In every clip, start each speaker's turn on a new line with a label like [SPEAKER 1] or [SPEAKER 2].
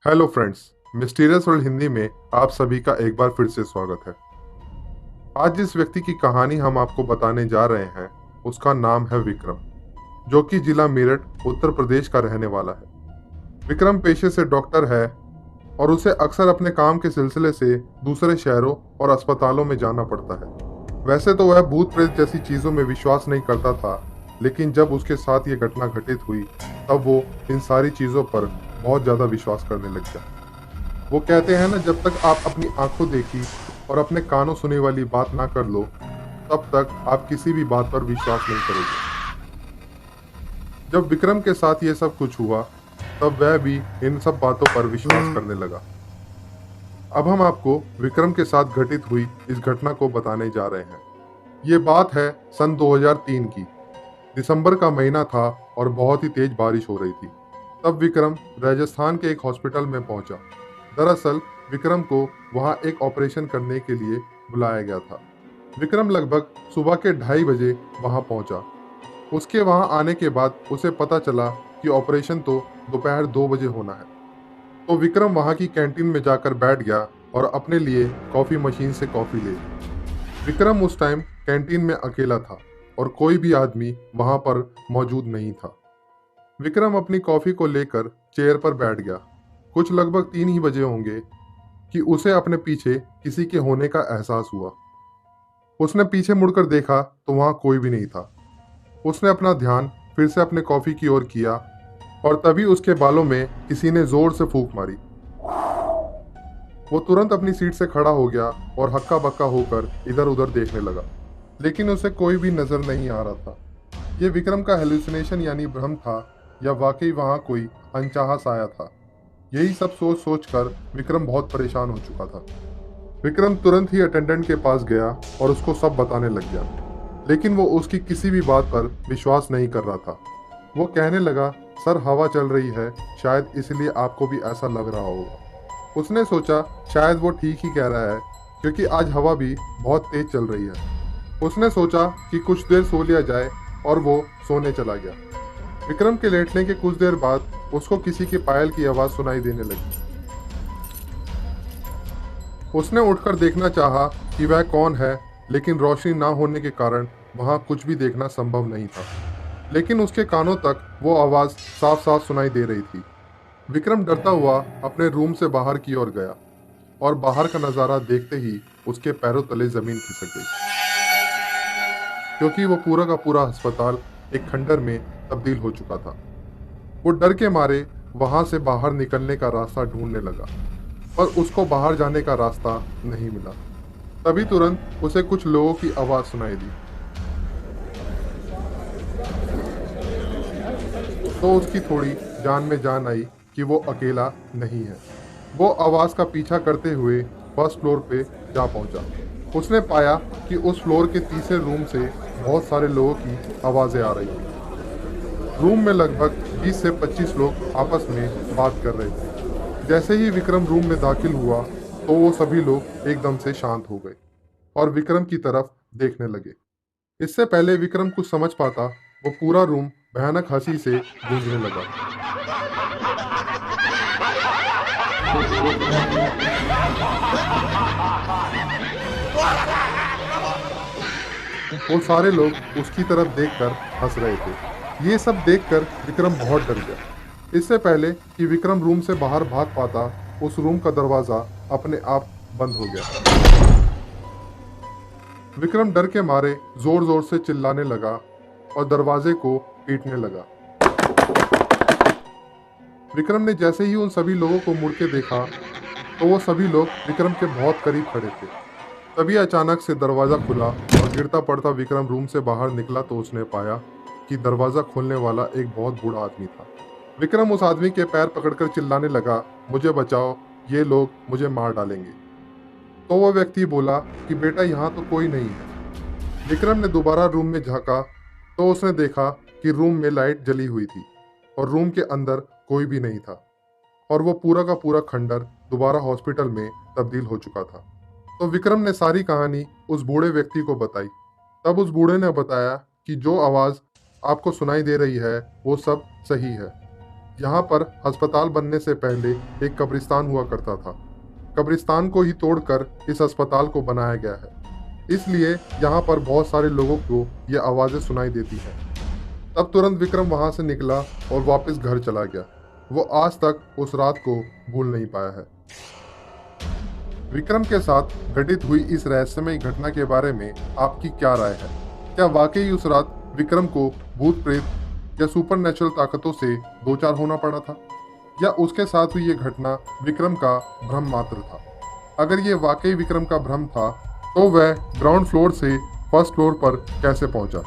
[SPEAKER 1] Hello friends, mysterious world Hindi में आप सभी का एक बार फिर से स्वागत है। आज जिस व्यक्ति की कहानी हम आपको बताने जा रहे हैं उसका नाम है विक्रम, जो कि जिला मेरठ उत्तर प्रदेश का रहने वाला है। विक्रम पेशे से डॉक्टर है और उसे अक्सर अपने काम के सिलसिले से दूसरे शहरों और अस्पतालों में जाना पड़ता है। वैसे तो वह भूत प्रेत जैसी चीजों में विश्वास नहीं करता था, लेकिन जब उसके साथ ये घटना घटित हुई तब वो इन सारी चीजों पर बहुत ज्यादा विश्वास करने लग गया। वो कहते हैं ना, जब तक आप अपनी आंखों देखी और अपने कानों सुनी वाली बात ना कर लो तब तक आप किसी भी बात पर विश्वास नहीं करोगे। जब विक्रम के साथ ये सब कुछ हुआ तब वह भी इन सब बातों पर विश्वास करने लगा। अब हम आपको विक्रम के साथ घटित हुई इस घटना को बताने जा रहे हैं। ये बात है सन 2003 की। दिसंबर का महीना था और बहुत ही तेज बारिश हो रही थी। तब विक्रम राजस्थान के एक हॉस्पिटल में पहुंचा। दरअसल विक्रम को वहां एक ऑपरेशन करने के लिए बुलाया गया था। विक्रम लगभग सुबह के 2:30 बजे वहां पहुंचा। उसके वहां आने के बाद उसे पता चला कि ऑपरेशन तो दोपहर 2 बजे होना है। तो विक्रम वहां की कैंटीन में जाकर बैठ गया और अपने लिए कॉफ़ी मशीन से कॉफ़ी ले ली। विक्रम उस टाइम कैंटीन में अकेला था और कोई भी आदमी वहां पर मौजूद नहीं था। विक्रम अपनी कॉफ़ी को लेकर चेयर पर बैठ गया। कुछ लगभग 3 ही बजे होंगे कि उसे अपने पीछे किसी के होने का एहसास हुआ। उसने पीछे मुड़कर देखा तो वहां कोई भी नहीं था। उसने अपना ध्यान फिर से अपने कॉफी की ओर किया और तभी उसके बालों में किसी ने जोर से फूंक मारी। वो तुरंत अपनी सीट से खड़ा हो गया और हक्का बक्का होकर इधर उधर देखने लगा, लेकिन उसे कोई भी नजर नहीं आ रहा था। ये विक्रम का हेलुसिनेशन यानी भ्रम था या वाकई वहां कोई अनचाहा साया था। यही सब सोच सोच कर विक्रम बहुत परेशान हो चुका था। विक्रम तुरंत ही अटेंडेंट के पास गया और उसको सब बताने लग गया, लेकिन वो उसकी किसी भी बात पर विश्वास नहीं कर रहा था। वो कहने लगा, सर हवा चल रही है, शायद इसलिए आपको भी ऐसा लग रहा होगा। उसने सोचा शायद वो ठीक ही कह रहा है, क्योंकि आज हवा भी बहुत तेज चल रही है। उसने सोचा कि कुछ देर सो लिया जाए और वो सोने चला गया। विक्रम के लेटने के कुछ देर बाद उसको किसी की पायल की आवाज सुनाई देने लगी। उसने उठकर देखना चाहा कि वह कौन है, लेकिन रोशनी ना होने के कारण वहां कुछ भी देखना संभव नहीं था। लेकिन उसके कानों तक वो आवाज साफ साफ सुनाई दे रही थी। विक्रम डरता हुआ अपने रूम से बाहर की ओर गया और बाहर का नजारा देखते ही उसके पैरों तले जमीन खिसक गई, क्योंकि वो पूरा का पूरा अस्पताल एक खंडर में तब्दील हो चुका था। वो डर के मारे वहां से बाहर निकलने का रास्ता ढूंढने लगा, पर उसको बाहर जाने का रास्ता नहीं मिला। तभी तुरंत उसे कुछ लोगों की आवाज सुनाई दी, तो उसकी थोड़ी जान में जान आई कि वो अकेला नहीं है। वो आवाज का पीछा करते हुए फर्स्ट फ्लोर पे जा पहुंचा। उसने पाया कि उस फ्लोर के तीसरे रूम से बहुत सारे लोगों की आवाजें आ रही थी। रूम में लगभग 20 से 25 लोग आपस में बात कर रहे थे। जैसे ही विक्रम रूम में दाखिल हुआ तो वो सभी लोग एकदम से शांत हो गए और विक्रम की तरफ देखने लगे। इससे पहले विक्रम कुछ समझ पाता, वो पूरा रूम भयानक हंसी से गूंजने लगा। वो सारे लोग उसकी तरफ देखकर हंस रहे थे। ये सब देखकर विक्रम बहुत डर गया। इससे पहले कि विक्रम रूम से बाहर भाग पाता, उस रूम का दरवाजा अपने आप बंद हो गया। विक्रम डर के मारे जोर जोर से चिल्लाने लगा और दरवाजे को पीटने लगा। विक्रम ने जैसे ही उन सभी लोगों को मुड़ के देखा तो वो सभी लोग विक्रम के बहुत करीब खड़े थे। तभी अचानक से दरवाजा खुला और गिरता पड़ता विक्रम रूम से बाहर निकला तो उसने पाया कि दरवाजा खोलने वाला एक बहुत बूढ़ा आदमी था। विक्रम उस आदमी के पैर पकड़कर चिल्लाने लगा, मुझे बचाओ, ये लोग मुझे मार डालेंगे। तो वो व्यक्ति बोला कि बेटा यहाँ तो कोई नहीं है। विक्रम ने दोबारा रूम में झांका तो उसने देखा कि रूम में लाइट जली हुई थी और रूम के अंदर कोई भी नहीं था और वो पूरा का पूरा खंडर दोबारा हॉस्पिटल में तब्दील हो चुका था। तो विक्रम ने सारी कहानी उस बूढ़े व्यक्ति को बताई। तब उस बूढ़े ने बताया कि जो आवाज़ आपको सुनाई दे रही है वो सब सही है। यहाँ पर अस्पताल बनने से पहले एक कब्रिस्तान हुआ करता था। कब्रिस्तान को ही तोड़कर इस अस्पताल को बनाया गया है, इसलिए यहाँ पर बहुत सारे लोगों को ये आवाज़ें सुनाई देती हैं। तब तुरंत विक्रम वहाँ से निकला और वापस घर चला गया। वो आज तक उस रात को भूल नहीं पाया है। विक्रम के साथ घटित हुई इस रहस्यमय घटना के बारे में आपकी क्या राय है? क्या वाकई उस रात विक्रम को भूत प्रेत या सुपरनेचुरल ताकतों से दो चार होना पड़ा था, या उसके साथ हुई ये घटना विक्रम का भ्रम मात्र था? अगर ये वाकई विक्रम का भ्रम था तो वह ग्राउंड फ्लोर से फर्स्ट फ्लोर पर कैसे पहुंचा?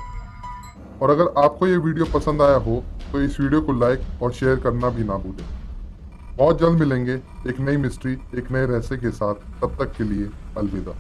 [SPEAKER 1] और अगर आपको ये वीडियो पसंद आया हो तो इस वीडियो को लाइक और शेयर करना भी ना भूलें। बहुत जल्द मिलेंगे एक नई मिस्ट्री, एक नए रहस्य के साथ। तब तक के लिए अलविदा।